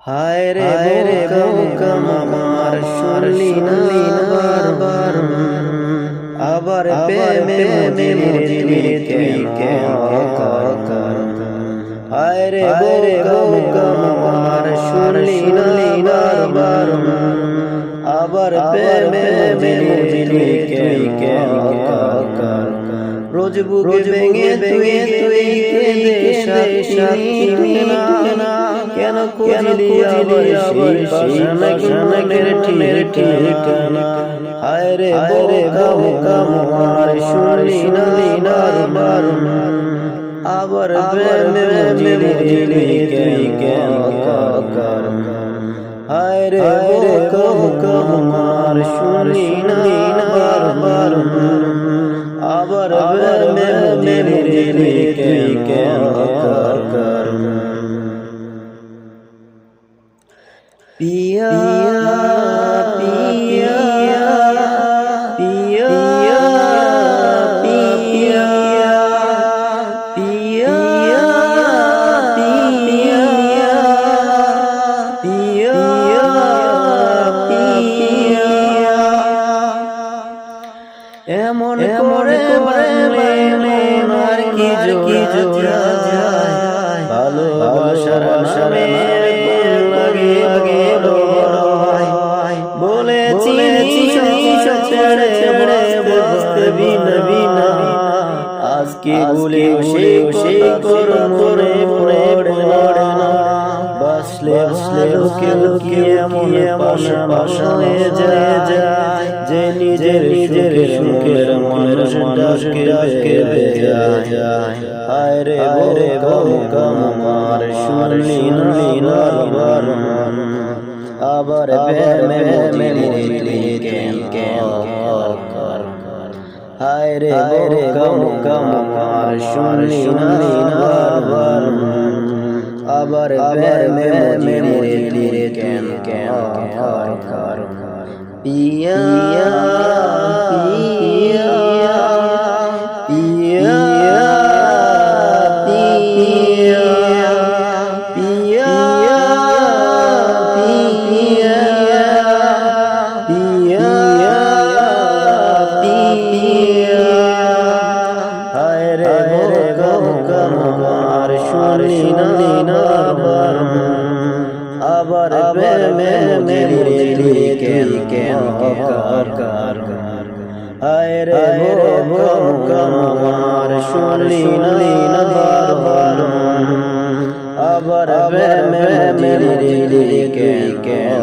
হায় রে বোকা আমার শুনলি না বারবার, আবার প্রেমে মজিলি তুই কেন কর। হায় রে বোকা আমার শুনলি না বারবার, আবার প্রেমে মজিলি তুই কেন কর। রোজ বুক ভেঙে তুই কেঁদে সাথী না, কেন খুঁজলি আবার সেই পাশানের ঠিকানা। হায় রে বোকা আমার শুনলি না বারবার, আবার প্রেমে মজিলি তুই কেন কর। হায় রে বোকা আমার শুনলি না বারবার, আবার প্রেমে মজিলি তুই কেন কর। পিয়া পিয়া পিয়া পিয়া পিয়া পিয়া পিয়া পিয়া এমন করে আর কি জোড়া যায়, ভালোবাসার নামে লাগে বলেছি ছেড়ে বসবি না, আজকে ভুলে সেই করো মনে পড়ে না। বাসলে কেউ কি এমন পাশা হয়ে যায়, যে নিজের সুখের মানুষ ডাকে যায়। হায় রে বোকা আমার শুনলি না বারবার, আবার প্রেমে মজিলি কেন কর। হায় রে বোকা আমার শুনলি না বারবার, আবার প্রেমে মজিলি কেন কর। পিয়া পিয়া পিয়া পিয়া পিয়া পিয়া পিয়া। হায় রে বোকা আমার শুনলি না বারবার, আবার প্রেমে মজিলি কেন কর। হায় রে বোকা আমার শুনলি না বারবার, আবার প্রেমে মজিলি কেন